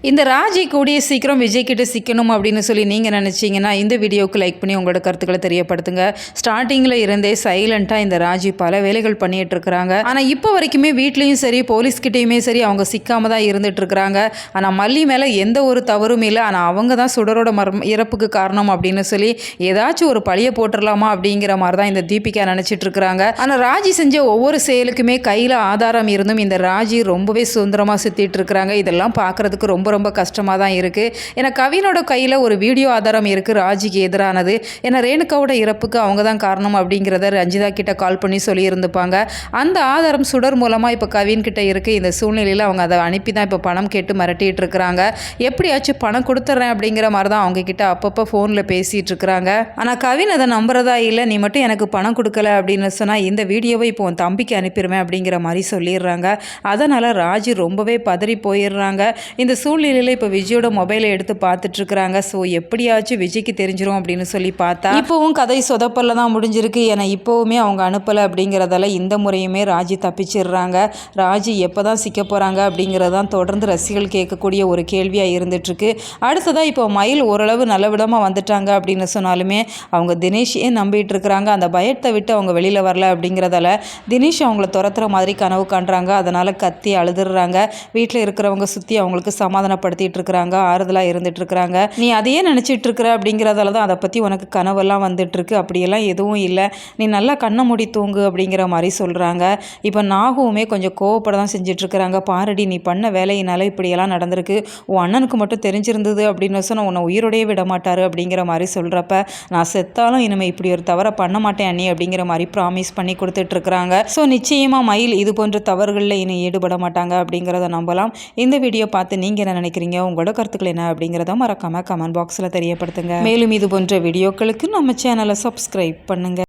இந்த ராஜி கூடிய சீக்கிரம் விஜய் கிட்ட சிக்கணும் அப்படின்னு சொல்லி நீங்கள் நினச்சிங்கன்னா இந்த வீடியோவுக்கு லைக் பண்ணி உங்களோட கருத்துக்களை தெரியப்படுத்துங்க. ஸ்டார்டிங்கில் இருந்தே சைலண்ட்டாக இந்த ராஜி பல வேலைகள் பண்ணிகிட்டு இருக்கிறாங்க. ஆனால் இப்போ வரைக்குமே வீட்லேயும் சரி போலீஸ்கிட்டையுமே சரி அவங்க சிக்காம தான் இருந்துட்டு இருக்கிறாங்க. ஆனால் மல்லி மேலே எந்த ஒரு தவறும் இல்லை. ஆனால் அவங்க தான் சுடரோட இறப்புக்கு காரணம் அப்படின்னு சொல்லி ஏதாச்சும் ஒரு பழியை போட்டுடலாமா அப்படிங்கிற மாதிரி தான் இந்த தீபிகா நினச்சிட்டு இருக்கிறாங்க. ஆனால் ராஜி செஞ்ச ஒவ்வொரு செயலுக்குமே கையில் ஆதாரம் இருந்தும் இந்த ராஜி ரொம்பவே சுதந்திரமாக சுற்றிட்டு இருக்கிறாங்க. இதெல்லாம் பார்க்குறதுக்கு ரொம்ப ரொம்ப கஷ்டமாக தான் இருக்குது. ஏன்னா கவினோட கையில் ஒரு வீடியோ ஆதாரம் இருக்குது ராஜிக்கு எதிரானது. ஏன்னா ரேணுகாவோட இறப்புக்கு அவங்க தான் காரணம் அப்படிங்கிறத ரஞ்சிதா கிட்ட கால் பண்ணி சொல்லியிருந்துப்பாங்க. அந்த ஆதாரம் சுடர் மூலமாக இப்போ கவின் கிட்ட இருக்குது. இந்த சூழ்நிலையில் அவங்க அதை அனுப்பி தான் இப்போ பணம் கேட்டு மிரட்டிகிட்டு இருக்கிறாங்க. எப்படியாச்சும் பணம் கொடுத்துட்றேன் அப்படிங்கிற மாதிரி தான் அவங்க கிட்ட அப்பப்போ ஃபோனில் பேசிகிட்டு இருக்கிறாங்க. ஆனால் கவின் அதை நம்புறதா இல்லை. நீ மட்டும் எனக்கு பணம் கொடுக்கல அப்படின்னு சொன்னால் இந்த வீடியோவை இப்போ உன் தம்பிக்கு அனுப்பிடுவேன் அப்படிங்கிற மாதிரி சொல்லிடுறாங்க. அதனால் ராஜி ரொம்பவே பதறி போயிடுறாங்க. இந்த சூழ்நிலையில் இப்போ விஜயோட மொபைலை எடுத்து பார்த்துட்ருக்குறாங்க. ஸோ எப்படியாச்சும் விஜய்க்கு தெரிஞ்சிடும் அப்படின்னு சொல்லி பார்த்தா இப்போவும் கதை சொதப்பல்ல தான் முடிஞ்சிருக்கு. ஏன்னா இப்போவுமே அவங்க அனுப்பலை அப்படிங்கிறதால இந்த முறையுமே ராஜி தப்பிச்சிடுறாங்க. ராஜி எப்போ தான் சிக்க போகிறாங்க அப்படிங்கிறதான் தொடர்ந்து ரசிகர்கள் கேட்கக்கூடிய ஒரு கேள்வியாக இருந்துகிட்ருக்கு. அடுத்ததாக இப்போ மயில் ஓரளவு நல்ல விதமாக வந்துட்டாங்க அப்படின்னு சொன்னாலுமே அவங்க தினேஷே நம்பிட்டு இருக்கிறாங்க. அந்த பயத்தை விட்டு அவங்க வெளியில் வரல அப்படிங்கிறதால தினேஷ் அவங்கள துரத்துற மாதிரி கனவு காண்றாங்க. அதனால் கத்தி அழுதுடுறாங்க. வீட்டில் இருக்கிறவங்க சுற்றி அவங்களுக்கு சமாதானப்படுத்திட்டு இருக்கிறாங்க, ஆறுதலாக இருந்துட்டு இருக்கிறாங்க. நீ அதையே நினச்சிட்டு இருக்கிற அப்படிங்கிறதால தான் அதை பற்றி உனக்கு கனவெல்லாம் வந்துட்டுருக்கு. அப்படியெல்லாம் எதுவும் இல்லை, நீ நல்லா கண்ணை மூடி தூங்கு அப்படிங்கிற மாதிரி சொல்கிறாங்க. இப்போ நாகுவுமே கொஞ்சம் கோவப்பட தான் செஞ்சிட்ருக்கிறாங்க. பாரடி நீ பண்ண வேலையினால இப்படியெல்லாம் நடந்திருக்கு. உன் அண்ணனுக்கு மட்டும் தெரிஞ்சிருந்தது அப்படின்னு சொன்னால் உன்னை உயிரோடையே விட மாட்டார் அப்படிங்கிற மாதிரி சொல்கிறப்ப நான் செத்தாலும் இனிமேல் இப்படி ஒரு தவறை பண்ண மாட்டேன் அண்ணி அப்படிங்கிற மாதிரி ப்ராமிஸ் பண்ணி கொடுத்துட்ருக்குறாங்க. ஸோ நிச்சயமாக மயில் இது போன்ற தவறுகளில் இனி ஈடுபட மாட்டாங்க அப்படிங்கிறத நம்பலாம். இந்த வீடியோ பார்த்து நீங்கள் என்ன நினைக்கிறீங்க, உங்களோட கருத்துக்கள் என்ன அப்படிங்கிறத மறக்காம கமெண்ட் பாக்ஸில் தெரியப்படுத்துங்க. மேலும் இது போன்ற வீடியோக்களுக்கு நம்ம சேனலை சப்ஸ்கிரைப் பண்ணுங்க.